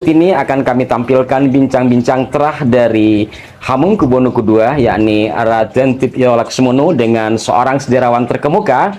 Ini akan kami tampilkan bincang-bincang terah dari Hamengkubuwono II, yakni Raden Titjo Laksmono dengan seorang sejarawan terkemuka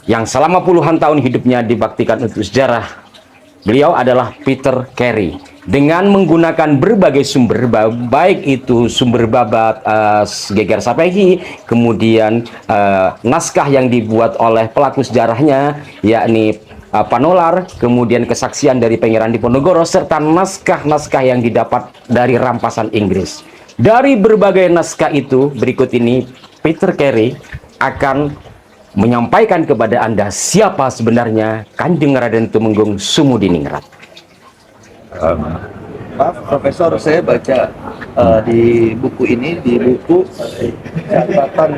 yang selama puluhan tahun hidupnya dibaktikan untuk sejarah. Beliau adalah Peter Carey. Dengan menggunakan berbagai sumber, baik itu sumber babat Geger Sapehi, kemudian naskah yang dibuat oleh pelaku sejarahnya, yakni Panolar, kemudian kesaksian dari Pangeran Diponegoro, serta naskah-naskah yang didapat dari rampasan Inggris. Dari berbagai naskah itu, berikut ini Peter Carey akan menyampaikan kepada Anda siapa sebenarnya Kanjeng Raden Tumenggung Sumudiningrat. Maaf, Profesor, saya baca di buku ini, di buku catatan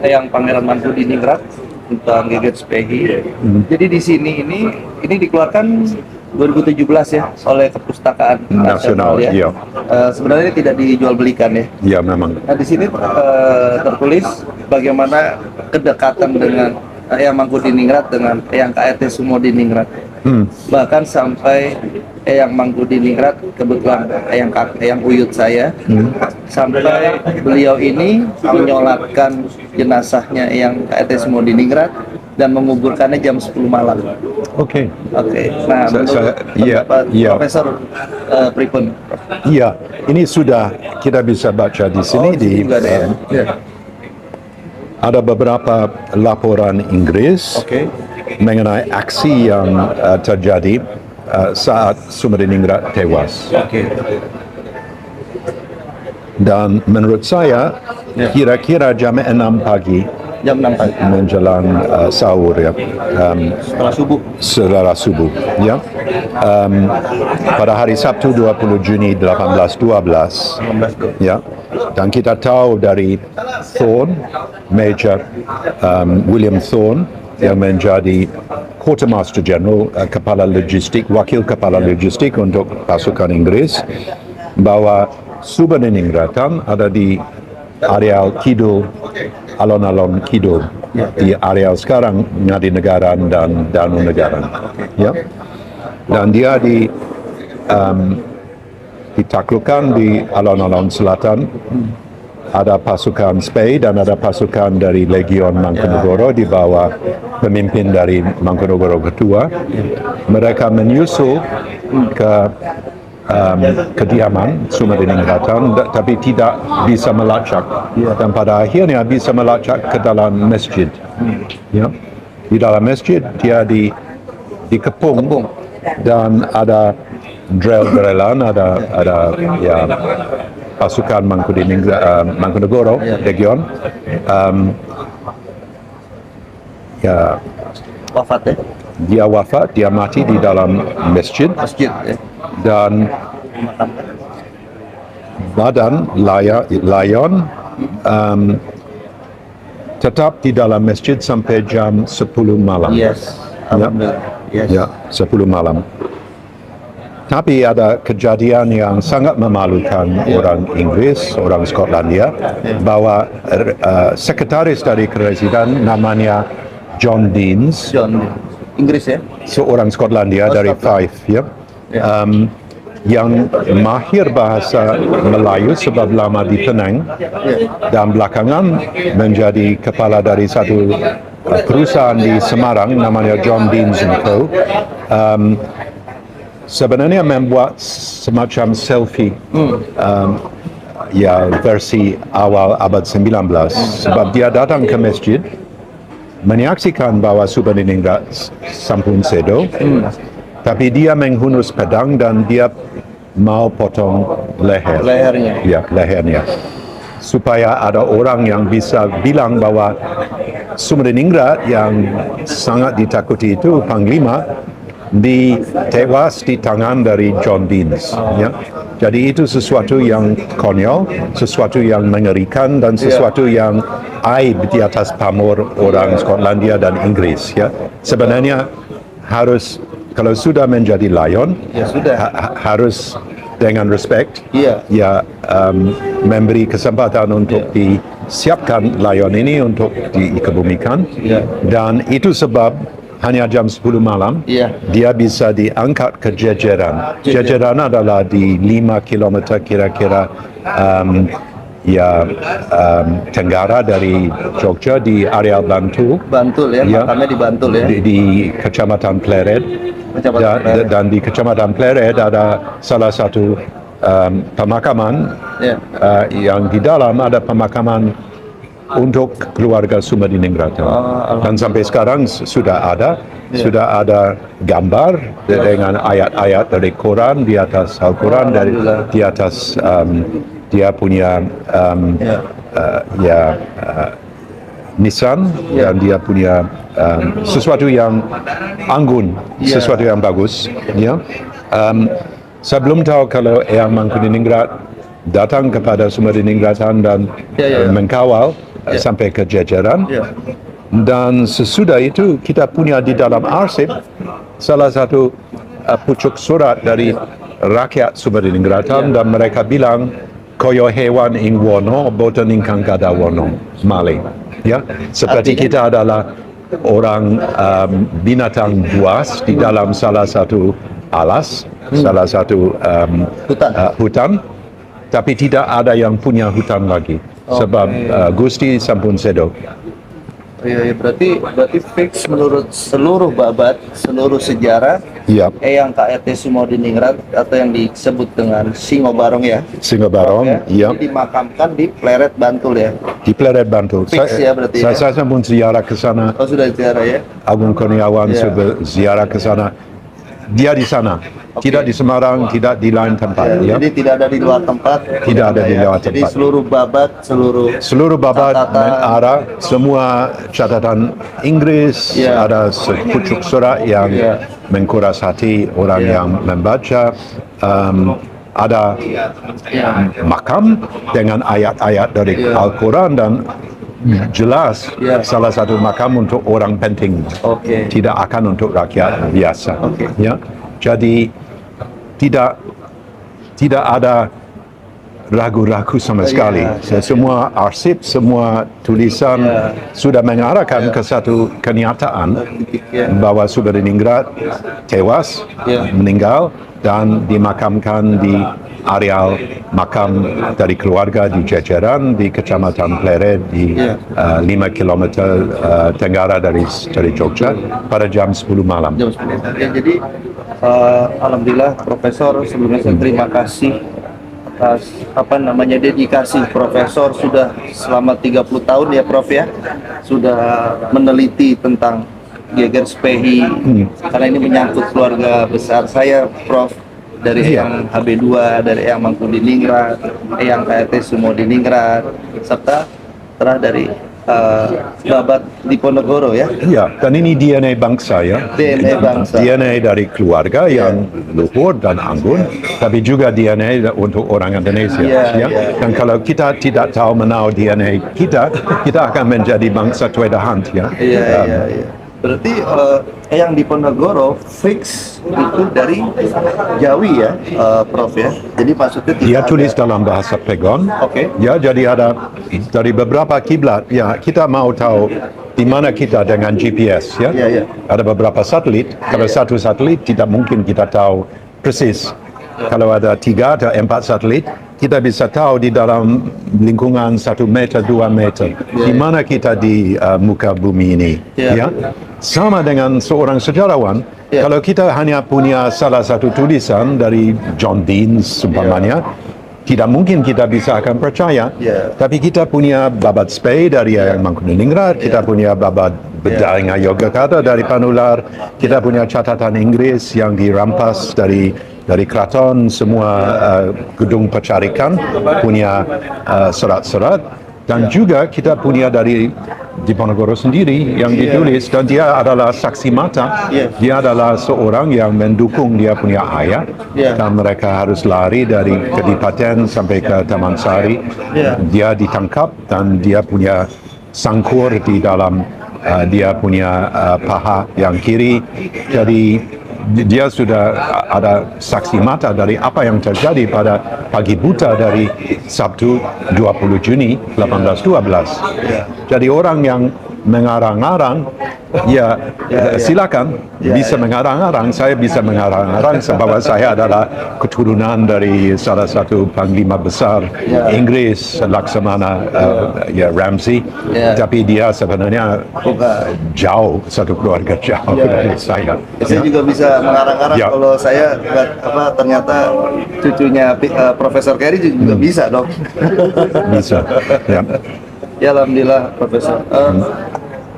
yang Pangeran Mangkubumi tentang Geger Sapehi. Jadi di sini ini dikeluarkan 2017 ya oleh Perpustakaan Nasional ya. Iya. Sebenarnya tidak dijual belikan ya. Iya memang. Nah di sini tertulis bagaimana kedekatan dengan Eyang Mangkubumi dengan Eyang KRT Sumudiningrat. Bahkan sampai Eyang Mangkubumi, kebetulan Eyang Uyut saya, sampai beliau ini menyolatkan jenazahnya Eyang KRT Sumudiningrat dan menguburkannya jam 10 malam. Oke. Nah, menurut Profesor Pripun. Iya, ini sudah kita bisa baca di sini ada beberapa laporan Inggris mengenai aksi yang terjadi saat Sumudiningrat tewas. Dan menurut saya kira-kira jam 6 pagi menjelang sahur ya, setelah subuh ya, pada hari Sabtu 20 Juni 1812 ya. Dan kita tahu dari Thorne, Major William Thorne yang menjadi Quartermaster General, kepala logistik, wakil kepala logistik untuk pasukan Inggris, bahwa Sumudiningrat ada di areal kidul, alon-alon kidul, di areal sekarang Ngadinegara dan Danunegaran, ya. Dan dia ditaklukkan di alon-alon selatan. Ada pasukan Spey dan ada pasukan dari Legion Mangkunegoro di bawah pemimpin dari Mangkunegoro kedua. Mereka menyusul ke kediaman Sumudiningrat, tapi tidak bisa melacak, dan pada akhirnya bisa melacak ke dalam masjid. Ya. Di dalam masjid dia dikepung dan ada drill-drillan, ada ya, pasukan Mangkunegoro Legion ya, Wafat ya? Dia wafat, dia mati di dalam masjid ya. Dan badan Lion tetap di dalam masjid sampai jam 10 malam. Ya, 10 malam. Tapi ada kejadian yang sangat memalukan orang Inggris, orang Skotlandia, bahwa sekretaris dari kerajaan namanya John Deans, Inggris ya? seorang Skotlandia dari Fife, ya, yang mahir bahasa Melayu sebab lama di Penang, dan belakangan menjadi kepala dari satu perusahaan di Semarang namanya John Deans & Co. Sebenarnya membuat semacam selfie ya, versi awal abad 19, sebab dia datang ke masjid menyaksikan bahwa Sumudiningrat sampun sedo, tapi dia menghunus pedang dan dia mau potong lehernya, supaya ada orang yang bisa bilang bahwa Sumudiningrat yang sangat ditakuti itu Panglima tewas di tangan dari John Deans, ya. Jadi itu sesuatu yang konyol, sesuatu yang mengerikan, dan sesuatu yang aib di atas pamor orang Skotlandia dan Inggris, ya. Sebenarnya harus, kalau sudah menjadi Lion, harus dengan respect, ya, memberi kesempatan untuk disiapkan Lion ini untuk dikebumikan, dan itu sebab hanya jam 10 malam, Iya. dia bisa diangkat ke Jejeran. Jejeran adalah di 5 kilometer kira-kira tenggara dari Jogja di area Bantul. Bantul ya, Ya. makamnya di Bantul ya. Di Kecamatan Pleret. Kecamatan Pleret. Dan di Kecamatan Pleret ada salah satu pemakaman Ya. yang di dalam ada pemakaman untuk keluarga Sumediningrat. Dan sampai sekarang sudah ada gambar dengan ayat-ayat dari Quran di atas Al-Quran, di atas dia punya nisan, dan dia punya sesuatu yang anggun, sesuatu yang bagus. Ya. Saya belum tahu kalau Eyang Mangkuniningrat datang kepada Sumediningrat dan mengkawal sampai ke Jejeran. Dan sesudah itu kita punya di dalam arsip salah satu pucuk surat dari rakyat Sumediningrat, dan mereka bilang koyo hewan ing wono boten ingkang kada wono malih. Ya, seperti kita adalah orang binatang buas di dalam salah satu alas, salah satu hutan, tapi tidak ada yang punya hutan lagi, sebab Gusti sampun sedo. Iya, berarti fix menurut seluruh babat, seluruh sejarah, Eyang KRT Sumediningrat atau yang disebut dengan Singo Barong ya. Singo Barong, ya. Dimakamkan di Pleret Bantul ya. Di Pleret Bantul. Fix ya berarti. Saya pun ziarah ke sana. Oh, sudah ziarah ya. Agung Kurniawan sudah ziarah ke sana. Dia di sana, tidak di Semarang, tidak di lain tempat. Jadi tidak ada di luar tempat. Tidak ada di luar tempat. Jadi seluruh babat mengarah, semua catatan Inggris, ada sepucuk surat yang mengkuras hati orang yang membaca. Ada makam dengan ayat-ayat dari Al-Quran, dan jelas salah satu makam untuk orang penting, tidak akan untuk rakyat biasa. Ya, jadi tidak ada ragu-ragu sama sekali. Semua arsip, semua tulisan sudah mengarahkan ke satu kenyataan bahwa Sumediningrat tewas, meninggal, dan dimakamkan di areal makam dari keluarga di Jejeran di Kecamatan Pleret di 5 km tenggara dari Jogja pada jam 10 malam. Ya, jadi alhamdulillah Profesor, sebelumnya saya terima kasih atas dedikasi Profesor sudah selama 30 tahun ya Prof ya, sudah meneliti tentang Geger Spehi, karena ini menyangkut keluarga besar saya Prof, dari Eyang HB2, dari Eyang Mangkuniningrat, Eyang KRT Sumediningrat, serta terah dari babat Diponegoro ya. Iya, dan ini DNA bangsa ya. DNA bangsa. DNA dari keluarga yang luhur dan anggun, tapi juga DNA untuk orang Indonesia. Dan kalau kita tidak tahu menau DNA kita akan menjadi bangsa tuedahan ya. Berarti Eyang Diponegoro fix itu dari Jawi ya, Prof ya. Jadi maksudnya dia tulis dalam bahasa Pegon. Ya, jadi ada dari beberapa kiblat. Ya, kita mau tahu di mana kita dengan GPS ya. Ada beberapa satelit. Kalau satu satelit tidak mungkin kita tahu persis. Kalau ada 3 atau 4 satelit, kita bisa tahu di dalam lingkungan 1 meter, 2 meter, di mana kita di muka bumi ini. Ya. Sama dengan seorang sejarawan, kalau kita hanya punya salah satu tulisan dari John Deans umpamanya, tidak mungkin kita bisa akan percaya. Tapi kita punya babat Spey dari Eyang Mangkuniningrat, kita punya babat Bedainga Yogyakarta dari Panular, kita punya catatan Inggris yang dirampas dari keraton, semua gedung pecarikan punya surat-surat, dan juga kita punya dari Diponegoro sendiri yang ditulis, dan dia adalah saksi mata. Dia adalah seorang yang mendukung dia punya ayah, dan mereka harus lari dari Kedipaten sampai ke Taman Sari. Dia ditangkap dan dia punya sangkur di dalam dia punya paha yang kiri. Jadi dia sudah ada saksi mata dari apa yang terjadi pada pagi buta dari Sabtu 20 Juni 1812. Jadi orang yang mengarang-arang, ya, silakan bisa mengarang-arang. Saya bisa mengarang-arang sebab saya adalah keturunan dari salah satu panglima besar Inggris, Laksamana Ramsay. Tapi dia sebenarnya jauh, satu keluarga jauh dari saya. Saya juga bisa mengarang-arang kalau saya ternyata cucunya Profesor Carey juga bisa dong. Bisa. Ya. Ya alhamdulillah Profesor.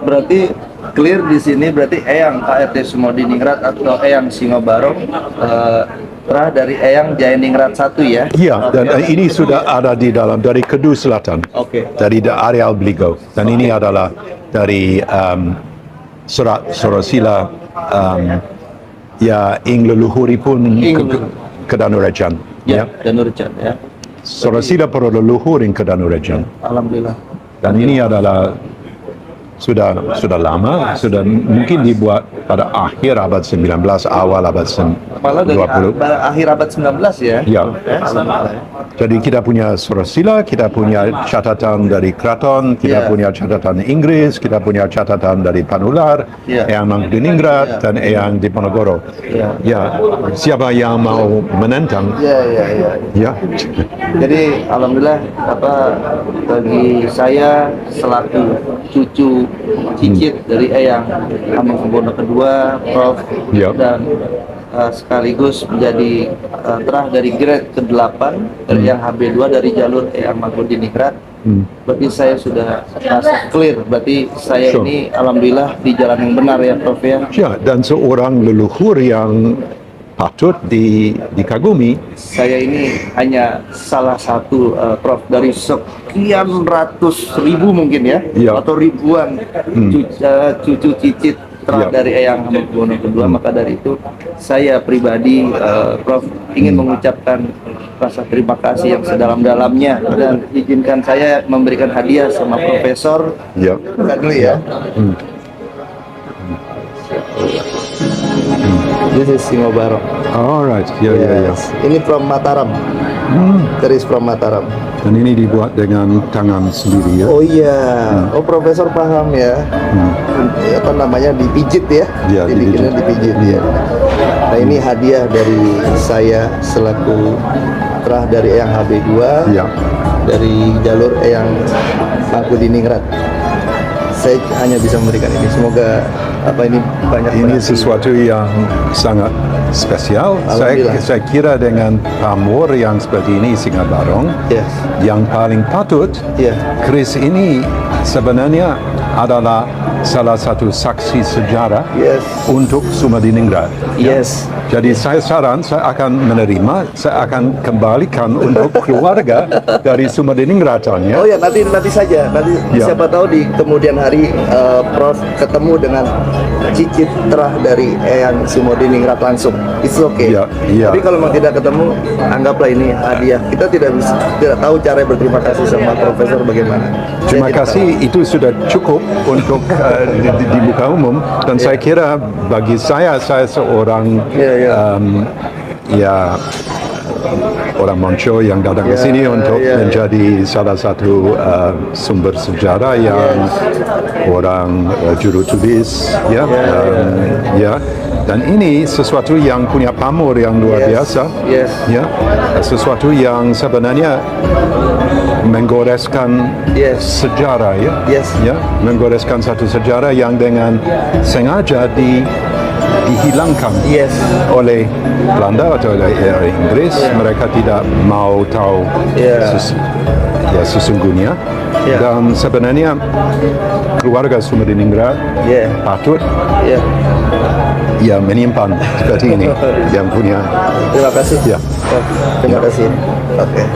Berarti clear di sini berarti Eyang KRT Sumodiningrat atau Eyang Singobarong terah dari Eyang Jayaningrat 1 ya? Iya, dan ini sudah ada di dalam dari Kedu Selatan, dari areal Bligo, dan ini adalah dari surat Sorosila ya ing leluhuripun ke Danurejan. Ya, Danurejan ya. Sorosila para leluhur ing ke Danurejan. Alhamdulillah. Dan ini adalah sudah lama, sudah mungkin dibuat pada akhir abad 19, awal abad 20. Malah dari akhir abad 19 ya? Ya. Jadi kita punya Sorosila, kita punya catatan dari Keraton, kita punya catatan Inggris, kita punya catatan dari Panular, Eyang Mangkuniningrat, dan Eyang Diponegoro. Ya, siapa yang mau menentang? Ya. Jadi alhamdulillah bagi saya selaku cucu cicit dari Eyang Hamengkubuwono II, Prof, dan sekaligus menjadi terah dari grade ke-8 dari yang HB2 dari jalur Eyang Mangkuniningrat. Berarti saya sudah merasa clear, berarti saya ini alhamdulillah di jalan yang benar ya Prof ya. Ya, dan seorang leluhur yang patut dikagumi. Saya ini hanya salah satu Prof dari sekian ratus ribu mungkin ya, atau ribuan cucu cicit terah dari Eyang Hamengkubuwono II. Maka dari itu saya pribadi Prof ingin mengucapkan rasa terima kasih yang sedalam-dalamnya, dan izinkan saya memberikan hadiah sama Profesor. Buka dulu ya. This is Singobarong. Alright, Ini from Mataram. Keris from Mataram. Dan ini dibuat dengan tangan sendiri ya. Oh iya, Profesor paham ya. Apa namanya, dipijit ya? Dibikinnya dipijit ya. Nah ini hadiah dari saya selaku terah dari Eyang HB2 dari jalur Eyang Mangkuniningrat. Saya hanya bisa memberikan ini. Semoga ini banyak. Ini sesuatu yang sangat spesial. Saya kira dengan pamor yang seperti ini Singobarong, yang paling patut, keris ini sebenarnya adalah salah satu saksi sejarah untuk Sumodiningrat. Jadi saya akan menerima, saya akan kembalikan untuk keluarga dari Sumodiningrat-nya. Oh ya, nanti saja. Siapa tahu di kemudian hari Prof ketemu dengan cicit terah dari Eyang Sumodiningrat langsung. It's okay. Tapi kalau memang tidak ketemu, anggaplah ini hadiah. Kita tidak tahu cara berterima kasih sama Profesor bagaimana. Terima kasih, itu sudah cukup untuk di muka umum, dan saya kira bagi saya seorang orang Monco yang datang ke sini untuk menjadi salah satu sumber sejarah yang orang juru tulis dan ini sesuatu yang punya pamor yang luar biasa, sesuatu yang sebenarnya menggoreskan sejarah menggoreskan satu sejarah yang dengan sengaja dihilangkan oleh Belanda atau oleh Inggris. Mereka tidak mau tahu sesungguhnya, dan sebenarnya keluarga Sumodiningrat patut menyimpan seperti ini yang punya. Terima kasih. Terima kasih. Oke.